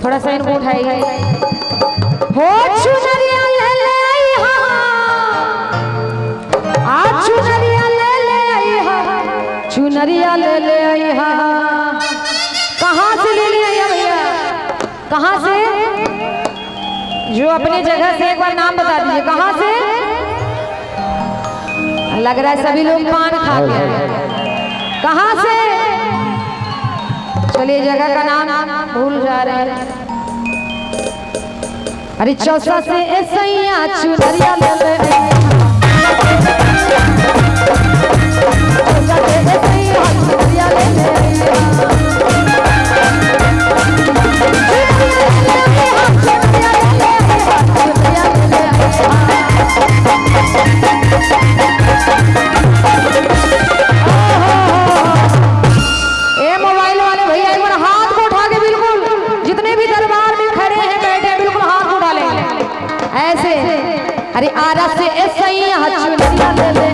थोड़ा सा इनको उठाइए। हो चुनरिया ले ले आई हा, आज चुनरिया ले ले आई हा, चुनरिया ले ले आई हा। कहाँ से ले ले आई भैया, कहाँ से? जो अपनी जगह से एक बार नाम बता दीजिए, कहाँ से? लग रहा है सभी लोग पान खा के हैं। कहाँ से? चलिए जगह का नाम भूल जा रहे हैं। अरे चौसा से ऐसैया चुनरिया ले ले, चौसा से ऐसैया चुनरिया ले ले। अरे आरा से ऐसा ही चुनरिया ले ले,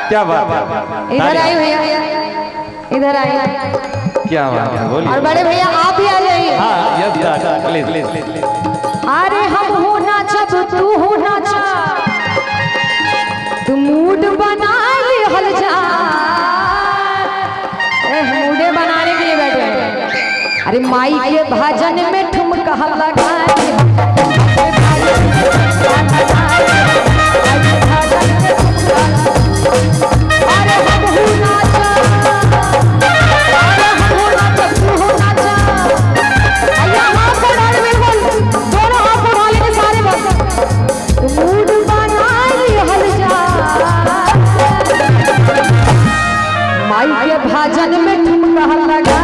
क्या बात? इधर आई भैया, इधर आई। क्या बात है, बोलिए। और बड़े भैया आप भी आ जाइए। हाँ, प्लीज। अरे हम हो नाचब तू हो नाचा, तू मूड बना ले हल जा। मूडे बनाने के लिए बैठे हैं। अरे माई के भजन में ठुमका लगा, अरे हम हो नाचा, अरे हम हो नाचा तू हो नाचा। अल्लाह हाथ को डाल, बिल्कुल दोनों हाथ को डालेंगे सारे बस। मूड बना ले हल जा, माई के भजन में ठुमका लगा।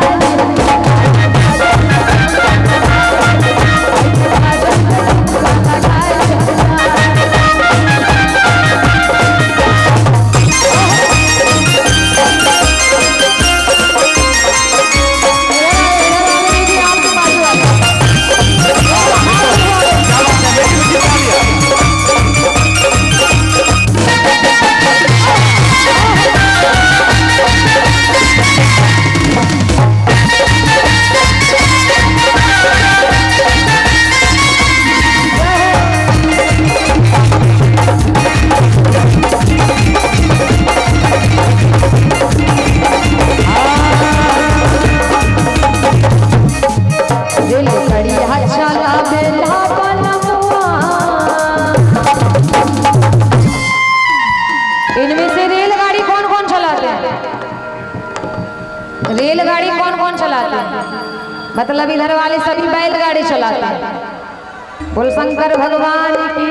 इनमें से रेलगाड़ी कौन कौन चलाते हैं? रेलगाड़ी कौन कौन चलाते हैं? मतलब इधर वाले सभी बैलगाड़ी चलाते हैं। बोल शंकर भगवान की,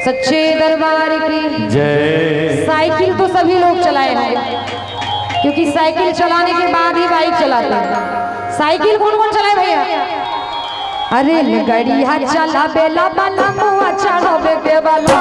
सच्चे दरबार की जय। साइकिल तो सभी लोग चलाए हैं, क्योंकि साइकिल चलाने के बाद ही बाइक चलाते हैं। साइकिल कौन कौन चलाए भैया? अरे गड़िया चला बेला बाला मुआ चढ़ो बे बाला,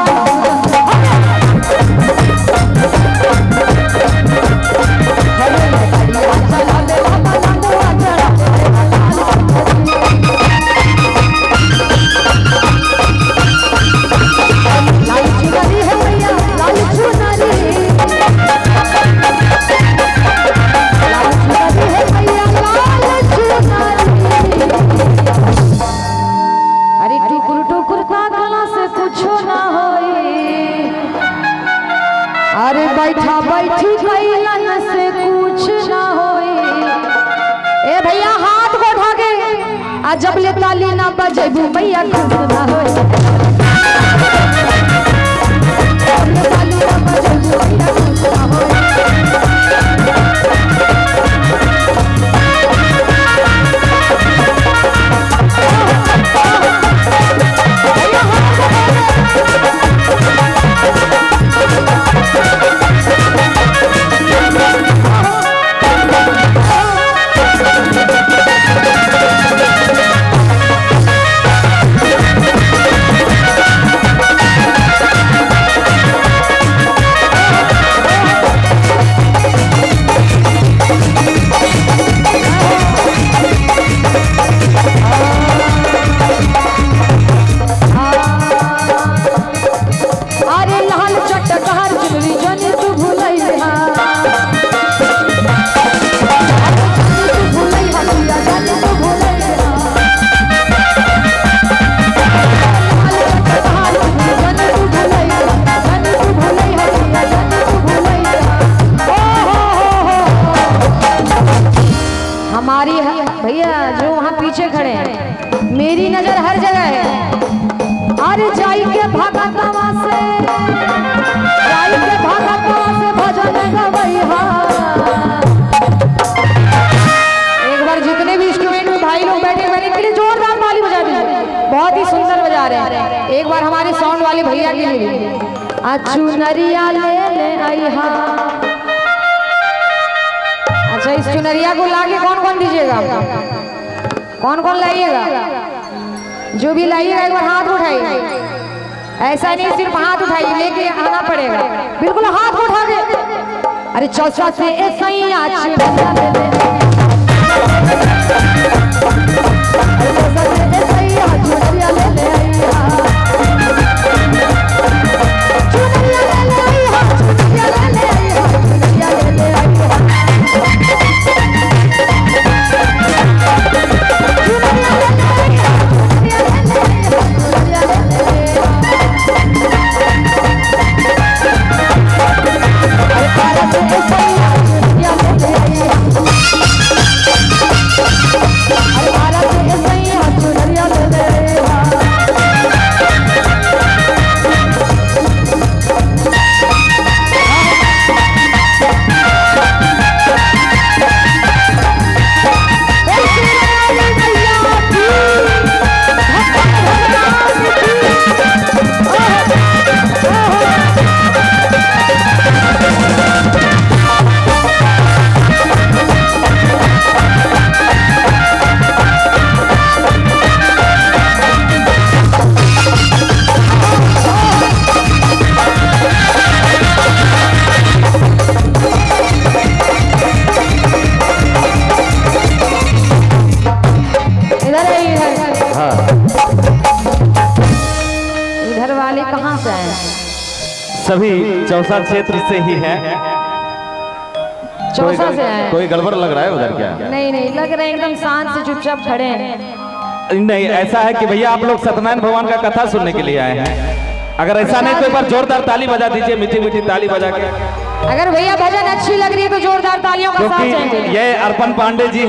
बैठा बैठी कैलन से कुछ ना होई। ए भैया हाथ को उठा के आ जब ले ताली ना बजेबू भैया कुछ ना होई। जाई के भगतवा से भजन गवैहा। एक बार जितने भी इंस्ट्रूमेंट में भाई लोग बैठे हुए इनके लिए जोरदार ताली बजा दीजिए, बहुत ही सुंदर बजा रहे हैं। एक बार हमारे साउंड वाले भैया के लिए अच्छू नरिया ले आईहा। अच्छा, इस चुनरिया को लाके कौन कौन दीजिएगा, कौन कौन लाइएगा? जो भी लाइएगा एक बार हाथ उठाइए, ऐसा नहीं सिर्फ हाथ उठाइए, लेके आना पड़ेगा। बिल्कुल हाथ उठा दे। अरे चौसा से ऐसा ही सभी चौसा क्षेत्र से ही है। चौसा से है। कोई गड़बड़ लग रहा है उधर क्या? नहीं नहीं लग रहा है, एकदम शांत से चुपचाप खड़े हैं। नहीं, ऐसा है कि भैया आप लोग सत्यनारायण भगवान का कथा सुनने के लिए आए हैं। अगर ऐसा नहीं तो एक बार जोरदार ताली बजा दीजिए, मीठी मीठी ताली बजा के। अगर भैया भजन अच्छी लग रही है तो जोरदार तालियों का साथ चाहिए। ये अर्पण पांडे जी